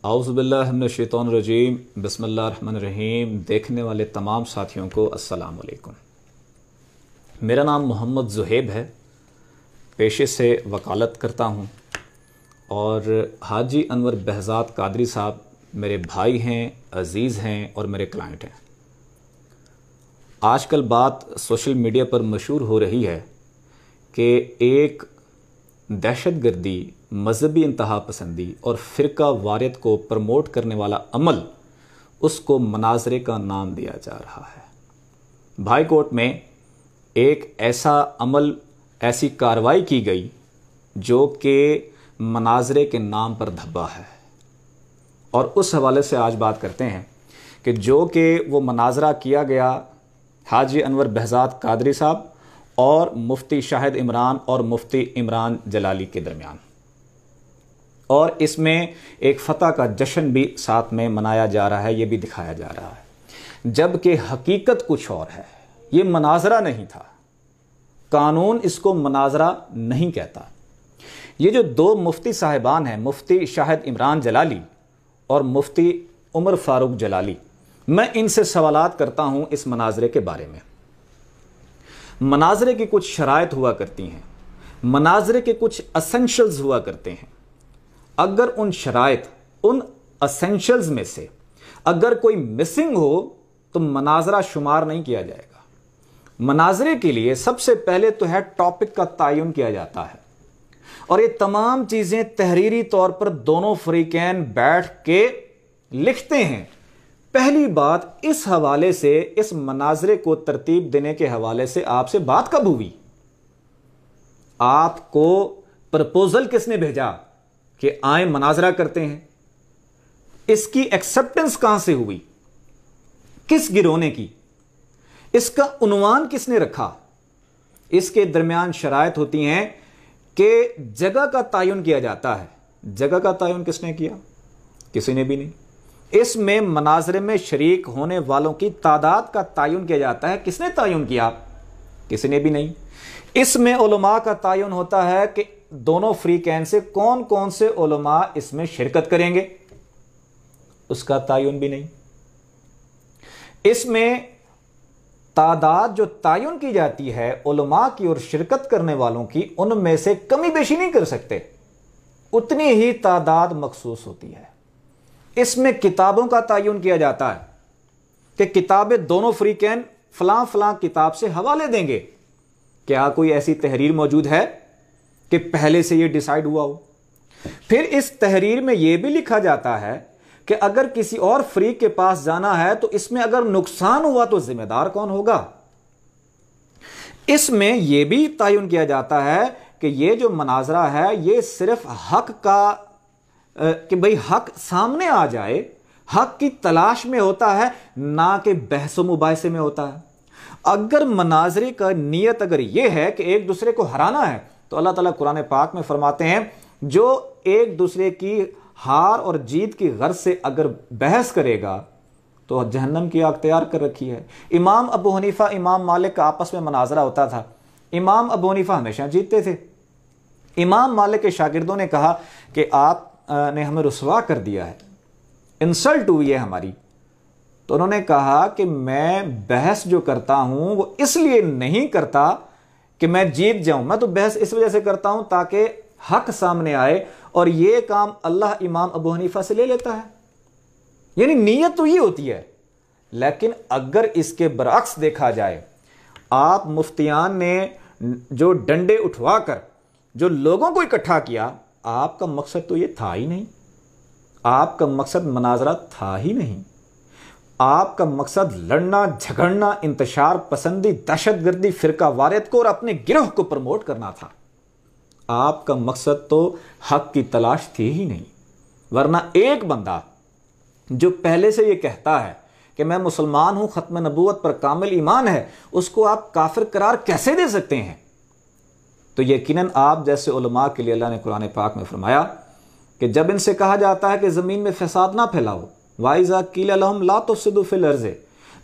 اعوذ باللہ من الشیطان الرجیم بسم اللہ الرحمن الرحیم۔ دیکھنے والے تمام ساتھیوں کو السلام علیکم۔ میرا نام محمد زہیب ہے، پیشے سے وکالت کرتا ہوں اور حاجی انور بہزاد قادری صاحب میرے بھائی ہیں، عزیز ہیں اور میرے کلائنٹ ہیں۔ آج کل بات سوشل میڈیا پر مشہور ہو رہی ہے کہ ایک دہشت گردی، مذہبی انتہا پسندی اور فرقہ واریت کو پروموٹ کرنے والا عمل، اس کو مناظرے کا نام دیا جا رہا ہے۔ بھائی کوٹ میں ایک ایسا عمل، ایسی کارروائی کی گئی جو کہ مناظرے کے نام پر دھبا ہے، اور اس حوالے سے آج بات کرتے ہیں کہ جو کہ وہ مناظرہ کیا گیا حاجی انور بہزاد قادری صاحب اور مفتی شاہد عمران اور مفتی عمران جلالی کے درمیان، اور اس میں ایک فتح کا جشن بھی ساتھ میں منایا جا رہا ہے، یہ بھی دکھایا جا رہا ہے، جبکہ حقیقت کچھ اور ہے۔ یہ مناظرہ نہیں تھا، قانون اس کو مناظرہ نہیں کہتا۔ یہ جو دو مفتی صاحبان ہیں، مفتی شاہد عمران جلالی اور مفتی عمر فاروق جلالی، میں ان سے سوالات کرتا ہوں اس مناظرے کے بارے میں۔ مناظرے کی کچھ شرائط ہوا کرتی ہیں، مناظرے کے کچھ اسینشلز ہوا کرتے ہیں۔ اگر ان شرائط، ان اسینشلز میں سے اگر کوئی مسنگ ہو تو مناظرہ شمار نہیں کیا جائے گا۔ مناظرے کے لیے سب سے پہلے تو ہے ٹاپک کا تعین کیا جاتا ہے، اور یہ تمام چیزیں تحریری طور پر دونوں فریقین بیٹھ کے لکھتے ہیں۔ پہلی بات، اس حوالے سے، اس مناظرے کو ترتیب دینے کے حوالے سے آپ سے بات کب ہوئی؟ آپ کو پرپوزل کس نے بھیجا کہ آئیں مناظرہ کرتے ہیں؟ اس کی ایکسپٹنس کہاں سے ہوئی؟ کس گروہ نے کی؟ اس کا عنوان کس نے رکھا؟ اس کے درمیان شرائط ہوتی ہیں کہ جگہ کا تعین کیا جاتا ہے۔ جگہ کا تعین کس نے کیا؟ کسی نے بھی نہیں۔ اس میں مناظرے میں شریک ہونے والوں کی تعداد کا تعین کیا جاتا ہے۔ کس نے تعین کیا؟ کسی نے بھی نہیں۔ اس میں علماء کا تعین ہوتا ہے کہ دونوں فریقین سے کون کون سے علماء اس میں شرکت کریں گے، اس کا تعین بھی نہیں۔ اس میں تعداد جو تعین کی جاتی ہے علماء کی اور شرکت کرنے والوں کی، ان میں سے کمی بیشی نہیں کر سکتے، اتنی ہی تعداد مخصوص ہوتی ہے۔ اس میں کتابوں کا تعین کیا جاتا ہے کہ کتابیں دونوں فریقین فلاں فلاں کتاب سے حوالے دیں گے۔ کیا کوئی ایسی تحریر موجود ہے کہ پہلے سے یہ ڈیسائیڈ ہوا ہو؟ پھر اس تحریر میں یہ بھی لکھا جاتا ہے کہ اگر کسی اور فریق کے پاس جانا ہے تو اس میں اگر نقصان ہوا تو ذمہ دار کون ہوگا؟ اس میں یہ بھی تعین کیا جاتا ہے کہ یہ جو مناظرہ ہے یہ صرف حق کا، کہ بھئی حق سامنے آ جائے، حق کی تلاش میں ہوتا ہے، نہ کہ بحث و مباحثے میں ہوتا ہے۔ اگر مناظرے کا نیت اگر یہ ہے کہ ایک دوسرے کو ہرانا ہے تو اللہ تعالیٰ قرآن پاک میں فرماتے ہیں جو ایک دوسرے کی ہار اور جیت کی غرض سے اگر بحث کرے گا تو جہنم کی آگ تیار کر رکھی ہے۔ امام ابو حنیفہ، امام مالک کا آپس میں مناظرہ ہوتا تھا، امام ابو حنیفہ ہمیشہ جیتتے تھے۔ امام مالک کے شاگردوں نے کہا کہ آپ نے ہمیں رسوا کر دیا ہے، انسلٹ ہوئی ہے ہماری، تو انہوں نے کہا کہ میں بحث جو کرتا ہوں وہ اس لیے نہیں کرتا کہ میں جیت جاؤں، میں تو بحث اس وجہ سے کرتا ہوں تاکہ حق سامنے آئے، اور یہ کام اللہ امام ابو حنیفہ سے لے لیتا ہے۔ یعنی نیت تو یہ ہوتی ہے۔ لیکن اگر اس کے برعکس دیکھا جائے، آپ مفتیان نے جو ڈنڈے اٹھوا کر جو لوگوں کو اکٹھا کیا، آپ کا مقصد تو یہ تھا ہی نہیں، آپ کا مقصد مناظرہ تھا ہی نہیں، آپ کا مقصد لڑنا، جھگڑنا، انتشار پسندی، دہشت گردی، فرقہ واریت کو اور اپنے گروہ کو پروموٹ کرنا تھا۔ آپ کا مقصد تو حق کی تلاش تھی ہی نہیں، ورنہ ایک بندہ جو پہلے سے یہ کہتا ہے کہ میں مسلمان ہوں، ختم نبوت پر کامل ایمان ہے، اس کو آپ کافر قرار کیسے دے سکتے ہیں؟ تو یقیناً آپ جیسے علماء کے لیے اللہ نے قرآن پاک میں فرمایا کہ جب ان سے کہا جاتا ہے کہ زمین میں فساد نہ پھیلاؤ، وَإِذَا قِيلَ لَهُمْ لَا تُفْسِدُوا فِي الْأَرْضِ،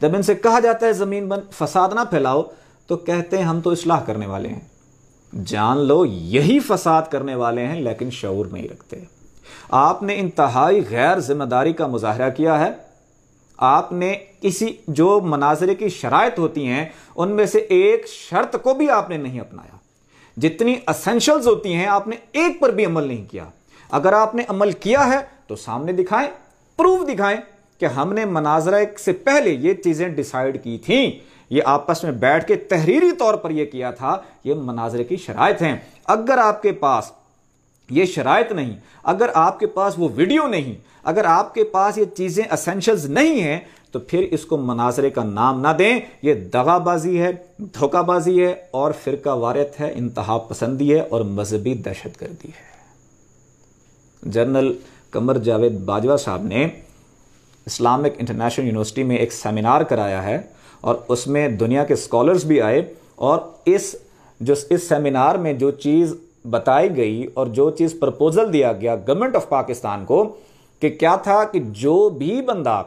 جب ان سے کہا جاتا ہے زمین میں فساد نہ پھیلاؤ تو کہتے ہیں ہم تو اصلاح کرنے والے ہیں۔ جان لو یہی فساد کرنے والے ہیں لیکن شعور نہیں رکھتے۔ آپ نے انتہائی غیر ذمہ داری کا مظاہرہ کیا ہے. آپ نے کسی جو مناظرے کی شرائط ہوتی ہیں ان میں سے ایک شرط کو بھی آپ نے نہیں اپنایا. جتنی اسینشلز ہوتی ہیں آپ نے ایک پر بھی عمل نہیں کیا. اگر آپ نے عمل کیا ہے تو سامنے دکھائیں، پروف دکھائیں کہ ہم نے مناظرہ سے پہلے یہ چیزیں ڈیسائیڈ کی تھیں، یہ آپس میں بیٹھ کے تحریری طور پر یہ کیا تھا، یہ مناظرے کی شرائط ہیں. اگر آپ کے پاس یہ شرائط نہیں، اگر آپ کے پاس وہ ویڈیو نہیں، اگر آپ کے پاس یہ چیزیں اسینشلز نہیں ہیں تو پھر اس کو مناظرے کا نام نہ دیں. یہ دغا بازی ہے، دھوکہ بازی ہے اور فرقہ واریت ہے، انتہا پسندی ہے اور مذہبی دہشت گردی ہے. جنرل قمر جاوید باجوہ صاحب نے اسلامک انٹرنیشنل یونیورسٹی میں ایک سیمینار کرایا ہے اور اس میں دنیا کے اسکالرز بھی آئے، اور اس سیمینار میں جو چیز بتائی گئی اور جو چیز پرپوزل دیا گیا گورنمنٹ آف پاکستان کو کہ کیا تھا کہ جو بھی بندہ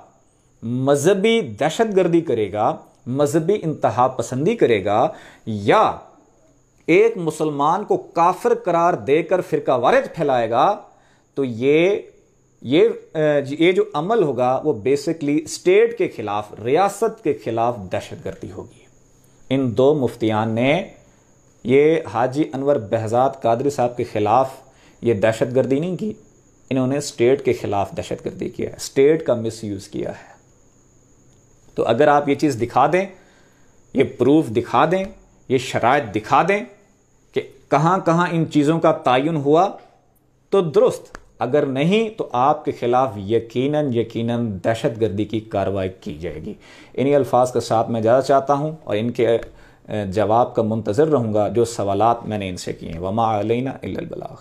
مذہبی دہشت گردی کرے گا، مذہبی انتہا پسندی کرے گا یا ایک مسلمان کو کافر قرار دے کر فرقہ واریت پھیلائے گا تو یہ جو عمل ہوگا وہ بیسکلی اسٹیٹ کے خلاف، ریاست کے خلاف دہشت گردی ہوگی. ان دو مفتیان نے یہ حاجی انور بہزاد قادری صاحب کے خلاف یہ دہشت گردی نہیں کی، انہوں نے اسٹیٹ کے خلاف دہشت گردی کیا ہے، اسٹیٹ کا مس یوز کیا ہے. تو اگر آپ یہ چیز دکھا دیں، یہ پروف دکھا دیں، یہ شرائط دکھا دیں کہ کہاں کہاں ان چیزوں کا تعین ہوا تو درست، اگر نہیں تو آپ کے خلاف یقیناً دہشت گردی کی کارروائی کی جائے گی. انہی الفاظ کے ساتھ میں اجازت چاہتا ہوں اور ان کے جواب کا منتظر رہوں گا جو سوالات میں نے ان سے کیے ہیں. وما علینا الا البلاغ.